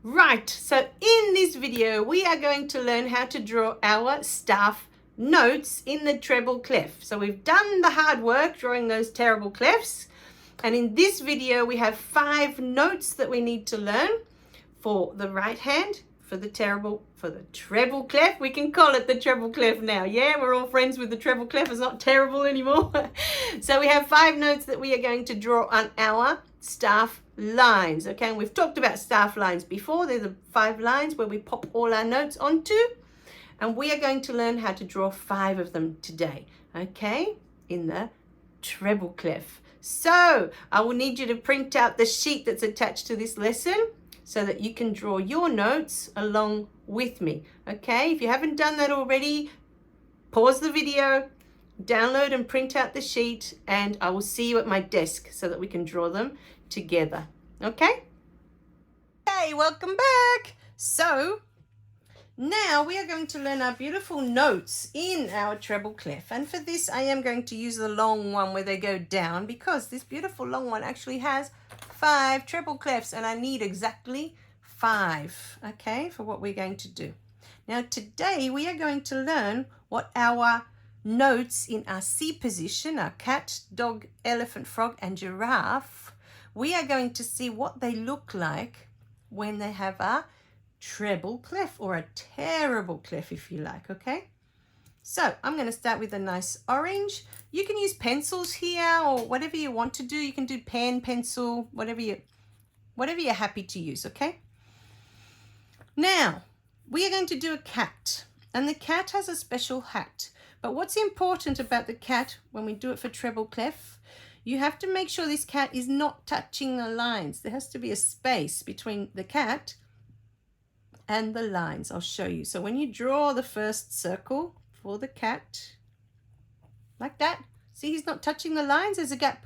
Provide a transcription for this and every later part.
Right, so in this video we are going to learn how to draw our staff notes in the treble clef. So we've done the hard work drawing those terrible clefs, and in this video we have 5 notes that we need to learn for the right hand, for the treble clef. We can call it the treble clef now. Yeah, we're all friends with the treble clef. It's not terrible anymore. So we have 5 notes that we are going to draw on our staff lines. Okay, and we've talked about staff lines before. They're the 5 lines where we pop all our notes onto, and we are going to learn how to draw 5 of them today. Okay, in the treble clef. So I will need you to print out the sheet that's attached to this lesson so that you can draw your notes along with me. Okay, if you haven't done that already, pause the video, download and print out the sheet, and I will see you at my desk so that we can draw them together. Okay? Hey, welcome back. So now we are going to learn our beautiful notes in our treble clef, and for this I am going to use the long one where they go down, because this beautiful long one actually has 5 treble clefs and I need exactly 5, okay, for what we're going to do. Now today we are going to learn what our notes in our C position, our cat, dog, elephant, frog and giraffe, we are going to see what they look like when they have a treble clef, or a terrible clef if you like. Okay, so I'm going to start with a nice orange. You can use pencils here or whatever you want to do. You can do pen, pencil, whatever you're happy to use. Okay, now we are going to do a cat, and the cat has a special hat. But what's important about the cat when we do it for treble clef, you have to make sure this cat is not touching the lines. There has to be a space between the cat and the lines. I'll show you. So when you draw the first circle for the cat, like that, see, he's not touching the lines, there's a gap.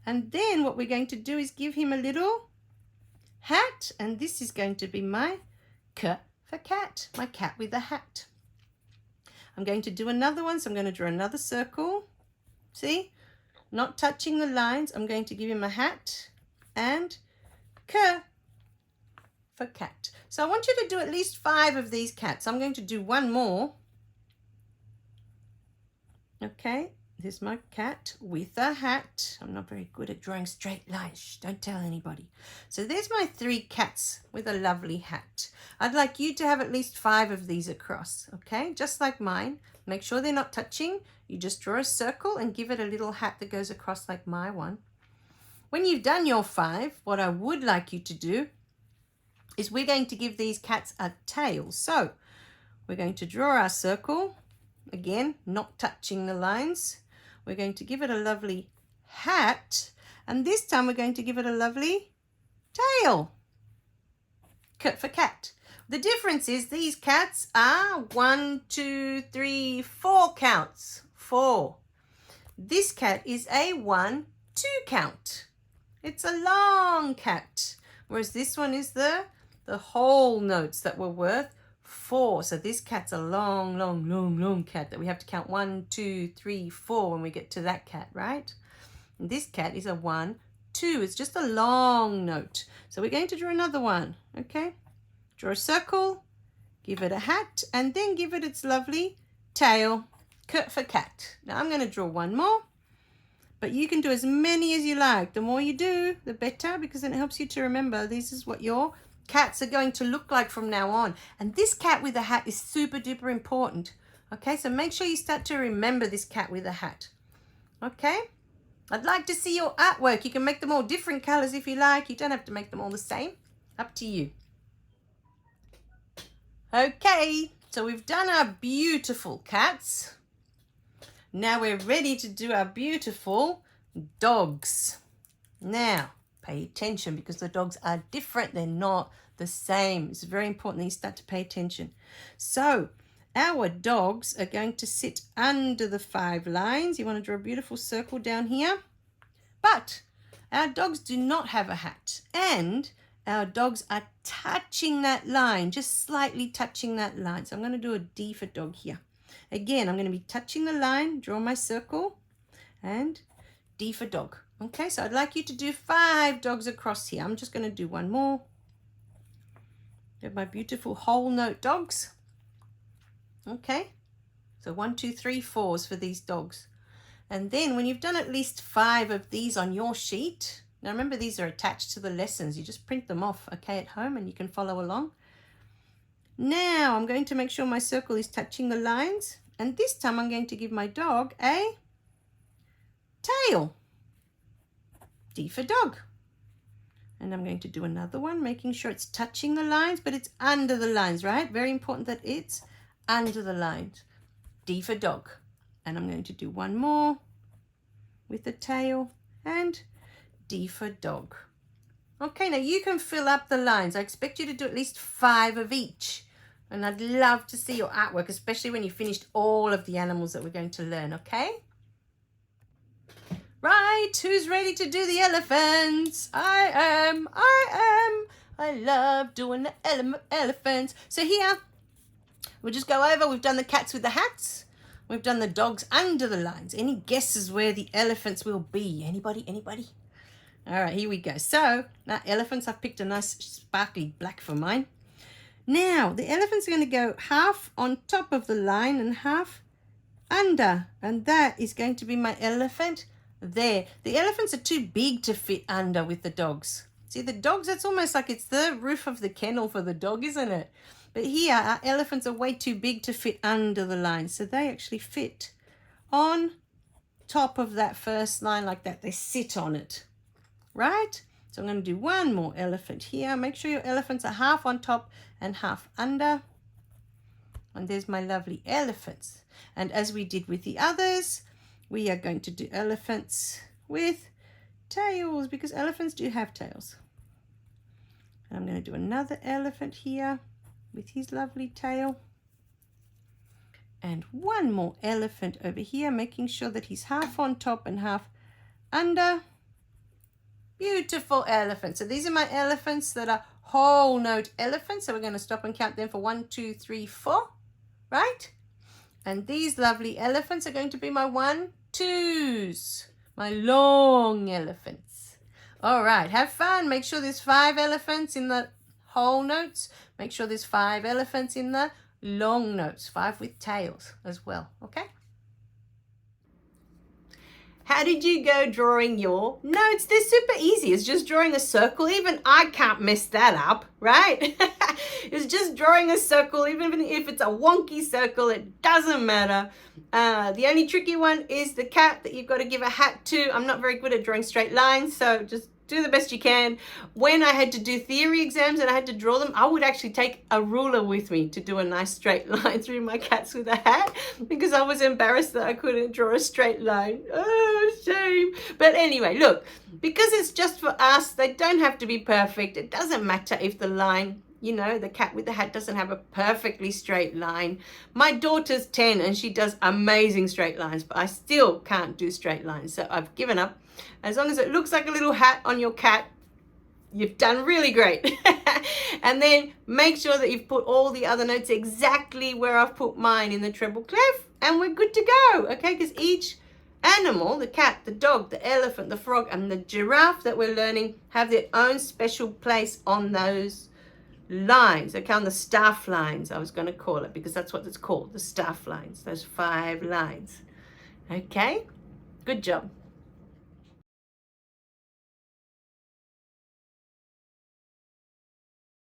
And then what we're going to do is give him a little hat, and this is going to be my K for cat, my cat with a hat. I'm going to do another one, so I'm going to draw another circle. See, not touching the lines. I'm going to give him a hat and K for cat. So I want you to do at least 5 of these cats. I'm going to do one more. Okay, here's my cat with a hat. I'm not very good at drawing straight lines. Shh, don't tell anybody. So there's my 3 cats with a lovely hat. I'd like you to have at least 5 of these across, okay? Just like mine. Make sure they're not touching. You just draw a circle and give it a little hat that goes across like my one. When you've done your 5, what I would like you to do is we're going to give these cats a tail. So we're going to draw our circle, again, not touching the lines. We're going to give it a lovely hat, and this time we're going to give it a lovely tail. Cat for cat. The difference is these cats are 1, 2, 3, 4 counts. 4. This cat is a 1, 2 count. It's a long cat, whereas this one is the whole notes that were worth 4. So this cat's a long, long, long, long cat that we have to count 1, 2, 3, 4 when we get to that cat, right? And this cat is a 1, 2. It's just a long note. So we're going to draw another one, okay? Draw a circle, give it a hat, and then give it its lovely tail. Cat for cat. Now I'm going to draw one more, but you can do as many as you like. The more you do, the better, because then it helps you to remember this is what your cats are going to look like from now on. And this cat with a hat is super duper important. Okay, so make sure you start to remember this cat with a hat. Okay, I'd like to see your artwork. You can make them all different colors if you like. You don't have to make them all the same. Up to you. Okay, so we've done our beautiful cats. Now we're ready to do our beautiful dogs. Now, pay attention, because the dogs are different. They're not the same. It's very important that you start to pay attention. So our dogs are going to sit under the 5 lines. You want to draw a beautiful circle down here. But our dogs do not have a hat, and our dogs are touching that line, just slightly touching that line. So I'm going to do a D for dog here. Again, I'm going to be touching the line, draw my circle, and D for dog. Okay, so I'd like you to do 5 dogs across here. I'm just going to do one more. They're my beautiful whole note dogs. Okay, so 1, 2, 3, 4s for these dogs. And then when you've done at least 5 of these on your sheet, now remember these are attached to the lessons, you just print them off, okay, at home, and you can follow along. Now I'm going to make sure my circle is touching the lines, and this time I'm going to give my dog a tail. D for dog. And I'm going to do another one, making sure it's touching the lines, but it's under the lines, right? Very important that it's under the lines. D for dog. And I'm going to do one more with the tail and D for dog. Okay, now you can fill up the lines. I expect you to do at least 5 of each. And I'd love to see your artwork, especially when you've finished all of the animals that we're going to learn, okay? Right, who's ready to do the elephants? I am. I love doing the elephants. So here, we'll just go over. We've done the cats with the hats. We've done the dogs under the lines. Any guesses where the elephants will be? Anybody? All right, here we go. So, now elephants, I've picked a nice sparkly black for mine. Now, the elephants are going to go half on top of the line and half under. And that is going to be my elephant there. The elephants are too big to fit under with the dogs. See, the dogs, that's almost like it's the roof of the kennel for the dog, isn't it? But here, our elephants are way too big to fit under the line. So they actually fit on top of that first line like that. They sit on it, right? So I'm going to do one more elephant here. Make sure your elephants are half on top and half under. And there's my lovely elephants. And as we did with the others, we are going to do elephants with tails because elephants do have tails. And I'm going to do another elephant here with his lovely tail. And one more elephant over here, making sure that he's half on top and half under. Beautiful elephant. So these are my elephants that are whole note elephants. So we're going to stop and count them for 1, 2, 3, 4, right? And these lovely elephants are going to be my 1, 2s, my long elephants. All right, have fun. Make sure there's 5 elephants in the whole notes. Make sure there's 5 elephants in the long notes, 5 with tails as well, okay? How did you go drawing your notes? They're super easy. It's just drawing a circle. Even I can't mess that up, right? It's just drawing a circle. Even if it's a wonky circle, it doesn't matter. The only tricky one is the cat that you've got to give a hat to. I'm not very good at drawing straight lines, so just do the best you can. When I had to do theory exams and I had to draw them, I would actually take a ruler with me to do a nice straight line through my cats with a hat because I was embarrassed that I couldn't draw a straight line. Oh, shame. But anyway, look, because it's just for us, they don't have to be perfect. It doesn't matter if the line, you know, the cat with the hat doesn't have a perfectly straight line. My daughter's 10 and she does amazing straight lines, but I still can't do straight lines. So I've given up. As long as it looks like a little hat on your cat, you've done really great. And then make sure that you've put all the other notes exactly where I've put mine in the treble clef, and we're good to go, okay? Because each animal, the cat, the dog, the elephant, the frog, and the giraffe that we're learning have their own special place on those lines, okay, on the staff lines, I was going to call it, because that's what it's called, the staff lines, those 5 lines. Okay, good job.